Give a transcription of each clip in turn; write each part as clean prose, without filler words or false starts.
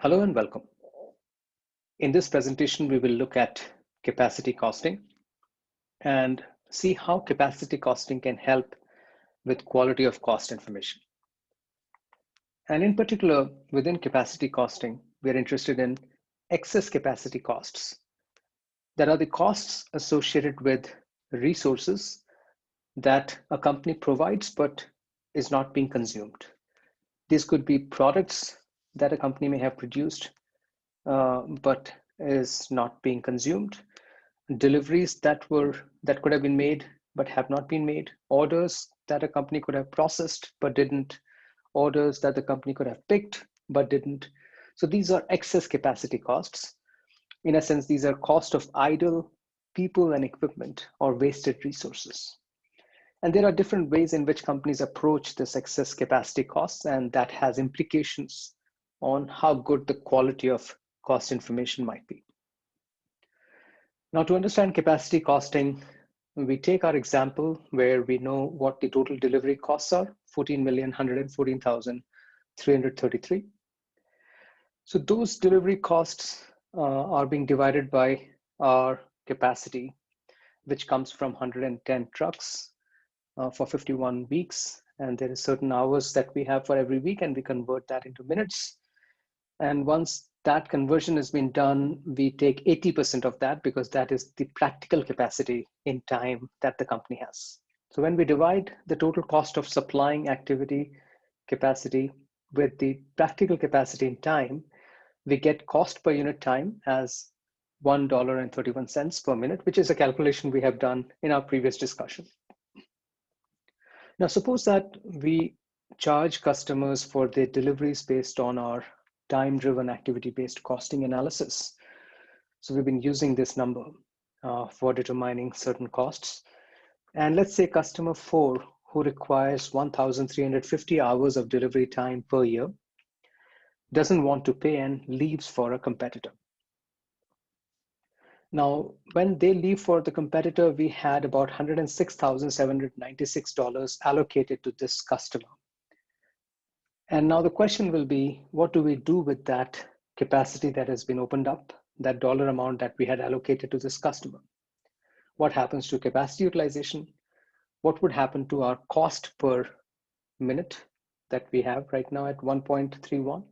Hello and welcome. In this presentation, we will look at capacity costing and see how capacity costing can help with quality of cost information. And in particular, within capacity costing, we're interested in excess capacity costs. That are the costs associated with resources that a company provides but is not being consumed. These could be products that a company may have produced but is not being consumed, deliveries that could have been made but have not been made, orders that a company could have processed but didn't, orders that the company could have picked but didn't. So these are excess capacity costs. In a sense, these are cost of idle people and equipment or wasted resources. And there are different ways in which companies approach this excess capacity costs, and that has implications on how good the quality of cost information might be. Now, to understand capacity costing, we take our example where we know what the total delivery costs are, 14,114,333. So those delivery costs are being divided by our capacity, which comes from 110 trucks for 51 weeks. And there is certain hours that we have for every week, and we convert that into minutes. And once that conversion has been done, we take 80% of that because that is the practical capacity in time that the company has. So when we divide the total cost of supplying activity capacity with the practical capacity in time, we get cost per unit time as $1.31 per minute, which is a calculation we have done in our previous discussion. Now, suppose that we charge customers for their deliveries based on our time-driven activity-based costing analysis. So we've been using this number for determining certain costs. And let's say customer 4, who requires 1,350 hours of delivery time per year, doesn't want to pay and leaves for a competitor. Now, when they leave for the competitor, we had about $106,796 allocated to this customer. And now the question will be, what do we do with that capacity that has been opened up, that dollar amount that we had allocated to this customer? What happens to capacity utilization? What would happen to our cost per minute that we have right now at 1.31?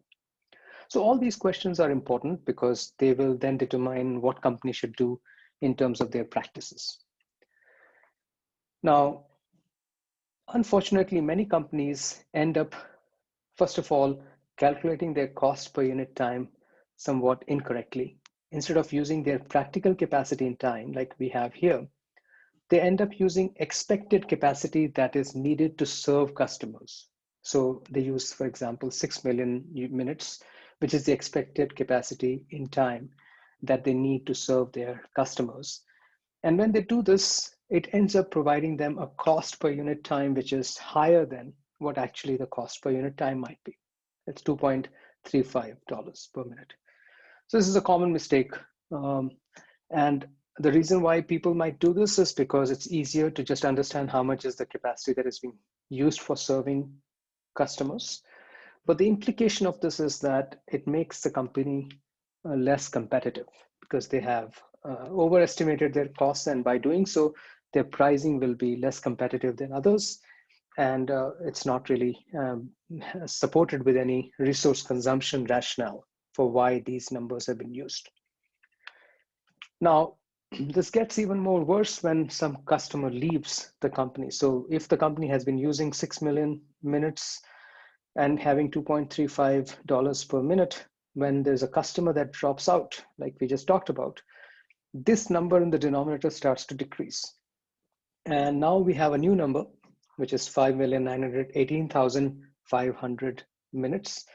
So all these questions are important because they will then determine what companies should do in terms of their practices. Now, unfortunately, many companies end up, first of all, calculating their cost per unit time somewhat incorrectly. Instead of using their practical capacity in time, like we have here, they end up using expected capacity that is needed to serve customers. So they use, for example, 6 million minutes, which is the expected capacity in time that they need to serve their customers. And when they do this, it ends up providing them a cost per unit time, which is higher than what actually the cost per unit time might be. It's $2.35 per minute. So this is a common mistake. And the reason why people might do this is because it's easier to just understand how much is the capacity that is being used for serving customers. But the implication of this is that it makes the company less competitive because they have overestimated their costs, and by doing so, their pricing will be less competitive than others. And it's not really supported with any resource consumption rationale for why these numbers have been used. Now, this gets even more worse when some customer leaves the company. So if the company has been using 6 million minutes and having $2.35 per minute, when there's a customer that drops out, like we just talked about, this number in the denominator starts to decrease. And now we have a new number, which is 5,918,500 minutes.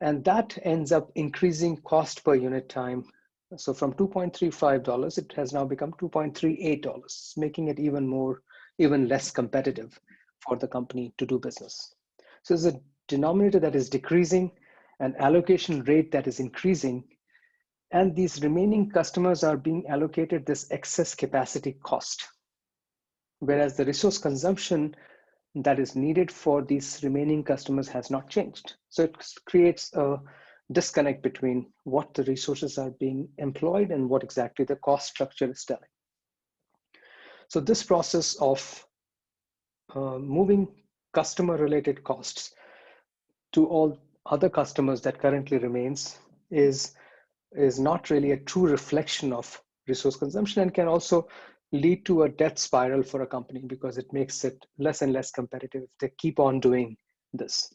And that ends up increasing cost per unit time. So from $2.35, it has now become $2.38, making it even less competitive for the company to do business. So there's a denominator that is decreasing, an allocation rate that is increasing, and these remaining customers are being allocated this excess capacity cost, whereas the resource consumption that is needed for these remaining customers has not changed. So it creates a disconnect between what the resources are being employed and what exactly the cost structure is telling. So this process of moving customer related costs to all other customers that currently remains is not really a true reflection of resource consumption, and can also lead to a death spiral for a company because it makes it less and less competitive if they keep on doing this.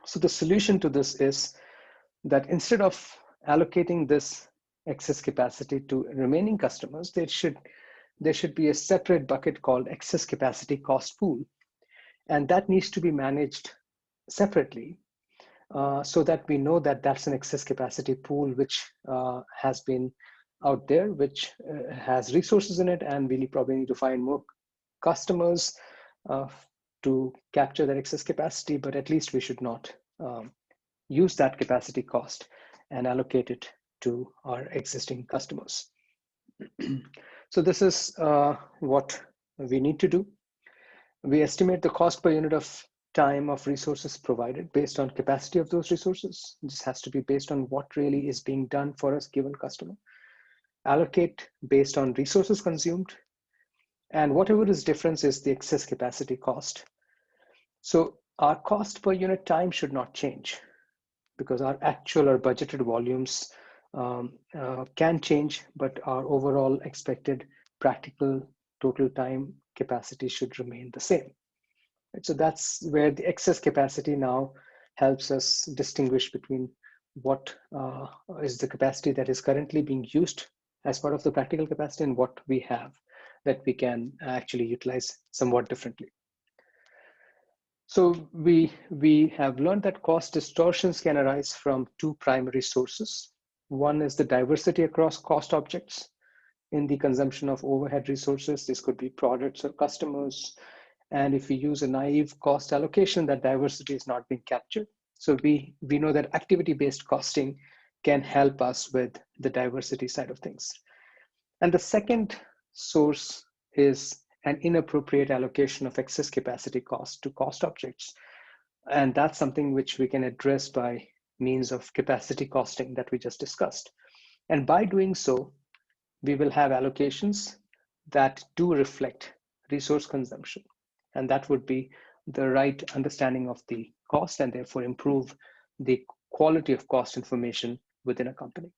So the solution to this is that instead of allocating this excess capacity to remaining customers, there should be a separate bucket called excess capacity cost pool, and that needs to be managed separately, so that we know that that's an excess capacity pool which has been out there, which has resources in it, and we probably need to find more customers to capture that excess capacity, but at least we should not use that capacity cost and allocate it to our existing customers. So this is what we need to do. We estimate the cost per unit of time of resources provided based on capacity of those resources. This has to be based on what really is being done for us given customer. Allocate based on resources consumed, and whatever is difference is the excess capacity cost. So our cost per unit time should not change because our actual or budgeted volumes can change, but our overall expected practical total time capacity should remain the same. So that's where the excess capacity now helps us distinguish between what is the capacity that is currently being used as part of the practical capacity and what we have that we can actually utilize somewhat differently. So we have learned that cost distortions can arise from two primary sources. One is the diversity across cost objects in the consumption of overhead resources. This could be products or customers. And if we use a naive cost allocation, that diversity is not being captured. So we know that activity-based costing can help us with the diversity side of things. And the second source is an inappropriate allocation of excess capacity cost to cost objects. And that's something which we can address by means of capacity costing that we just discussed. And by doing so, we will have allocations that do reflect resource consumption. And that would be the right understanding of the cost and therefore improve the quality of cost information within a company.